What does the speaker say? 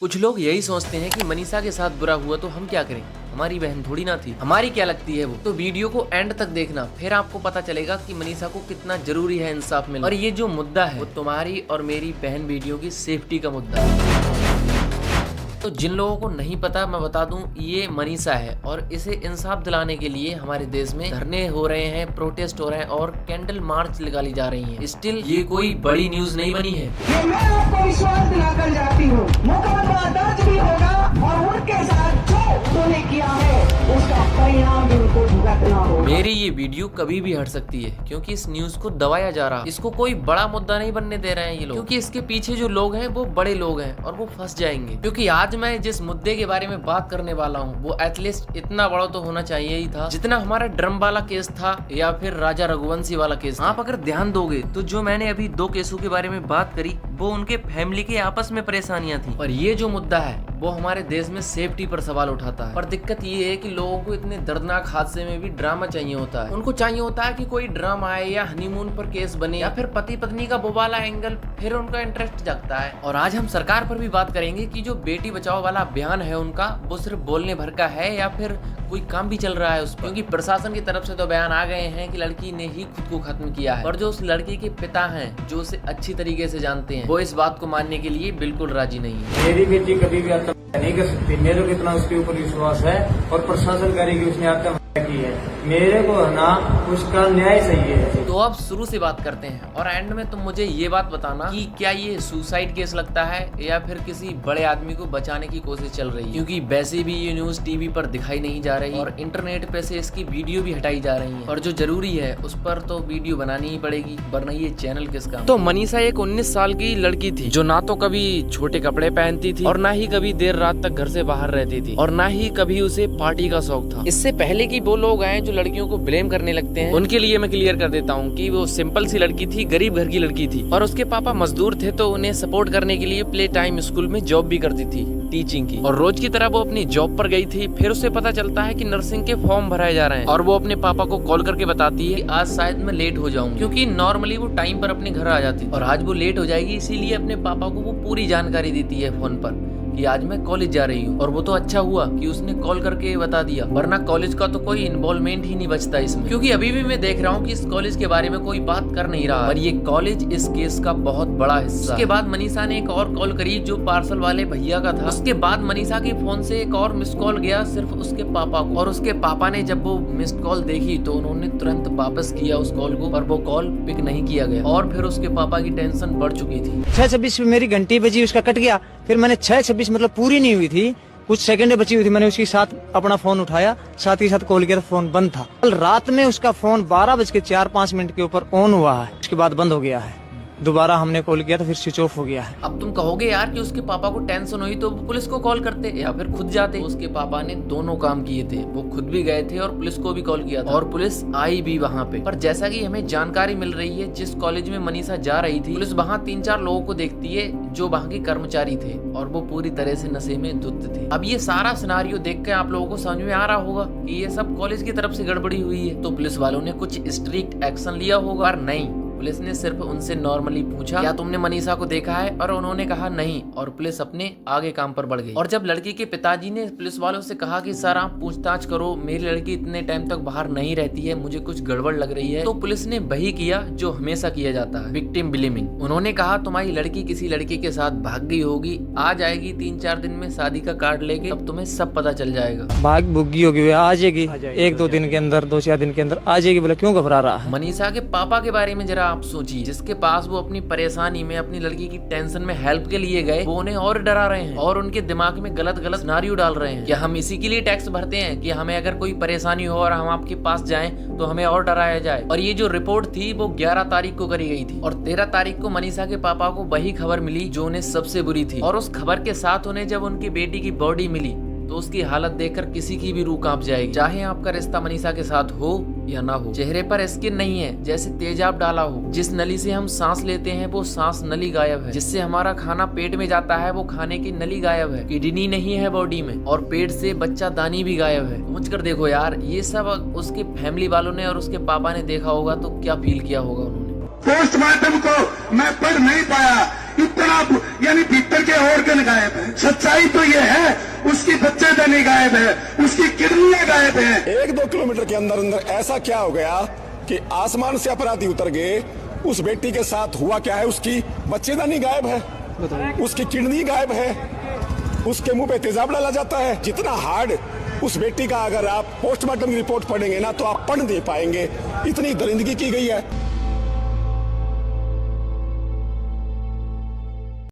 कुछ लोग यही सोचते हैं कि मनीषा के साथ बुरा हुआ तो हम क्या करें, हमारी बहन थोड़ी ना थी, हमारी क्या लगती है वो। तो वीडियो को एंड तक देखना, फिर आपको पता चलेगा कि मनीषा को कितना जरूरी है इंसाफ मिलना। और ये जो मुद्दा है वो तुम्हारी और मेरी बहन बेटियों की सेफ्टी का मुद्दा है। तो जिन लोगों को नहीं पता मैं बता दूं, ये मनीषा है और इसे इंसाफ दिलाने के लिए हमारे देश में धरने हो रहे हैं, प्रोटेस्ट हो रहे हैं और कैंडल मार्च निकाली जा रही है। स्टिल ये कोई बड़ी न्यूज नहीं बनी है। ये मैं आपको विश्वास दिलाकर जाती हूँ, मुकदमा दर्ज भी होगा और उनके साथ जो उन्होंने किया है उसका परिणाम भी उनको भुगतना होगा। मेरी ये वीडियो कभी भी हट सकती है क्योंकि इस न्यूज को दबाया जा रहा है। इसको कोई बड़ा मुद्दा नहीं बनने दे रहे हैं ये लोग, क्योंकि इसके पीछे जो लोग हैं वो बड़े लोग हैं और वो फंस जाएंगे। क्योंकि आज मैं जिस मुद्दे के बारे में बात करने वाला हूँ वो एटलीस्ट इतना बड़ा तो होना चाहिए ही था जितना हमारा ड्रम वाला केस था या फिर राजा रघुवंशी वाला केस। आप अगर ध्यान दोगे तो जो मैंने अभी दो केसों के बारे में बात करी वो उनके फैमिली के आपस में परेशानियां थी, और ये जो मुद्दा है वो हमारे देश में सेफ्टी पर सवाल उठाता है। पर दिक्कत ये है कि लोगों को इतने दर्दनाक हादसे में भी ड्रामा चाहिए होता है। उनको चाहिए होता है कि कोई ड्रामा आए या हनीमून पर केस बने या फिर पति पत्नी का वो वाला एंगल, फिर उनका इंटरेस्ट जगता है। और आज हम सरकार पर भी बात करेंगे कि जो बेटी बचाओ वाला अभियान है उनका, वो सिर्फ बोलने भर का है या फिर कोई काम भी चल रहा है उस पर। क्योंकि प्रशासन की तरफ से तो बयान आ गए हैं कि लड़की ने ही खुद को खत्म किया है, और जो उस लड़की के पिता हैं जो उसे अच्छी तरीके से जानते हैं वो इस बात को मानने के लिए बिल्कुल राजी नहीं है। मेरी बेटी कभी भी आत्महत्या नहीं कर सकती। मेरे को कितना उसके ऊपर विश्वास है और प्रशासन करेगी उसने आत्महत्या की है, मेरे को ना उसका न्याय चाहिए है। तो अब शुरू से बात करते हैं और एंड में तुम मुझे ये बात बताना कि क्या ये सुसाइड केस लगता है या फिर किसी बड़े आदमी को बचाने की कोशिश चल रही है। क्योंकि वैसे भी ये न्यूज टीवी पर दिखाई नहीं जा रही और इंटरनेट पे से इसकी वीडियो भी हटाई जा रही है, और जो जरूरी है उस पर तो वीडियो बनानी ही पड़ेगी, वरना ये चैनल किसका। तो मनीषा एक 19 साल की लड़की थी जो ना तो कभी छोटे कपड़े पहनती थी और ना ही कभी देर रात तक घर से बाहर रहती थी और ना ही कभी उसे पार्टी का शौक था। इससे पहले की वो लोग हैं जो लड़कियों को ब्लेम करने लगते हैं, उनके लिए मैं क्लियर कर देता हूँ कि वो सिंपल सी लड़की थी, गरीब घर की लड़की थी और उसके पापा मजदूर थे, तो उन्हें सपोर्ट करने के लिए प्ले टाइम स्कूल में जॉब भी करती थी टीचिंग की, और रोज की तरह वो अपनी जॉब पर गई थी। फिर उसे पता चलता है कि नर्सिंग के फॉर्म भराए जा रहे हैं और वो अपने पापा को कॉल करके बताती है कि आज शायद मैं लेट हो जाऊंगी, क्योंकि नॉर्मली वो टाइम पर अपने घर आ जाती और आज वो लेट हो जाएगी, इसीलिए अपने पापा को वो पूरी जानकारी देती है फोन पर कि आज मैं कॉलेज जा रही हूँ। और वो तो अच्छा हुआ कि उसने कॉल करके बता दिया, वरना कॉलेज का तो कोई इन्वॉल्वमेंट ही नहीं बचता इसमें। क्योंकि अभी भी मैं देख रहा हूँ कि इस कॉलेज के बारे में कोई बात कर नहीं रहा, पर ये कॉलेज इस केस का बहुत बड़ा हिस्सा। उसके बाद मनीषा ने एक और कॉल करी जो पार्सल वाले भैया का था। उसके बाद मनीषा के फोन से एक और मिस कॉल गया सिर्फ उसके पापा को, और उसके पापा ने जब वो मिस्ड कॉल देखी तो उन्होंने तुरंत वापस किया उस कॉल को, पर वो कॉल पिक नहीं किया गया और फिर उसके पापा की टेंशन बढ़ चुकी थी। 6:26 मेरी घंटी बजी, उसका कट गया। फिर मैंने 6:26 मतलब पूरी नहीं हुई थी, कुछ सेकंड बची हुई थी, मैंने उसके साथ अपना फोन उठाया, साथ ही साथ कॉल किया तो फोन बंद था। कल रात में उसका फोन 12:04-5 के ऊपर ऑन हुआ है, उसके बाद बंद हो गया है। दोबारा हमने कॉल किया तो फिर स्विच ऑफ हो गया है। अब तुम कहोगे यार कि उसके पापा को टेंशन हुई तो वो पुलिस को कॉल करते या फिर खुद जाते। उसके पापा ने दोनों काम किए थे, वो खुद भी गए थे और पुलिस को भी कॉल किया था, और पुलिस आई भी वहाँ पे। पर जैसा कि हमें जानकारी मिल रही है, जिस कॉलेज में मनीषा जा रही थी, पुलिस वहाँ 3-4 लोगों को देखती है जो वहाँ के कर्मचारी थे और वो पूरी तरह से नशे में धुत थे। अब ये सारा सिनारियो देख के आप लोगों को समझ में आ रहा होगा कि ये सब कॉलेज की तरफ से गड़बड़ी हुई है, तो पुलिस वालों ने कुछ स्ट्रिक्ट एक्शन लिया होगा। और नहीं, पुलिस ने सिर्फ उनसे नॉर्मली पूछा क्या तुमने मनीषा को देखा है, और उन्होंने कहा नहीं, और पुलिस अपने आगे काम पर बढ़ गई। और जब लड़की के पिताजी ने पुलिस वालों से कहा कि सर आप पूछताछ करो, मेरी लड़की इतने टाइम तक बाहर नहीं रहती है, मुझे कुछ गड़बड़ लग रही है, तो पुलिस ने वही किया जो हमेशा किया जाता है, विक्टिम ब्लेमिंग। उन्होंने कहा तुम्हारी लड़की किसी लड़के के साथ भाग गई होगी, आ जाएगी 3-4 दिन में शादी का कार्ड लेके, तब तुम्हें सब पता चल जाएगा। भाग भुग्गी होगी, आ जाएगी 1-2 दिन के अंदर, 2-4 दिन के अंदर आ जाएगी। बोला क्यों घबरा रहा है? मनीषा के पापा के बारे में जरा आप सोचिए, जिसके पास वो अपनी परेशानी में, अपनी लड़की की टेंशन में हेल्प के लिए गए, वो उन्हें और डरा रहे हैं और उनके दिमाग में गलत गलत सिनारियो डाल रहे हैं। क्या हम इसी के लिए टैक्स भरते हैं कि हमें अगर कोई परेशानी हो और हम आपके पास जाएं तो हमें और डराया जाए? और ये जो रिपोर्ट थी वो 11 तारीख को करी गई थी और 13 तारीख को मनीषा के पापा को वही खबर मिली जो उन्हें सबसे बुरी थी। और उस खबर के साथ उन्हें जब उनकी बेटी की बॉडी मिली तो उसकी हालत देखकर किसी की भी रूह कांप जाएगी, चाहे आपका रिश्ता मनीषा के साथ हो या ना हो। चेहरे पर स्किन नहीं है, जैसे तेजाब डाला हो। जिस नली से हम सांस लेते हैं वो सांस नली गायब है। जिससे हमारा खाना पेट में जाता है वो खाने की नली गायब है। किडनी नहीं है बॉडी में और पेट से बच्चा दानी भी गायब है। सोच कर देखो यार, ये सब उसके फैमिली वालों ने और उसके पापा ने देखा होगा तो क्या फील किया होगा उन्होंने। पोस्टमार्टम को मैं पढ़ नहीं पाया, कितना यानी भीतर के ऑर्गन गायब है। सच्चाई तो ये है उसकी बच्चेदानी गायब है, उसकी किडनियां गायब है। 1-2 किलोमीटर के अंदर अंदर ऐसा क्या हो गया कि आसमान से अपराधी उतर गए। उस बेटी के साथ हुआ क्या है, उसकी बच्चेदानी गायब है, उसकी किडनी गायब है, उसके मुंह पे तेजाब डाला जाता है। जितना हार्ड उस बेटी का अगर आप पोस्टमार्टम की रिपोर्ट पढ़ेंगे ना तो आप पढ़ नहीं पाएंगे, इतनी दरिंदगी की गई है।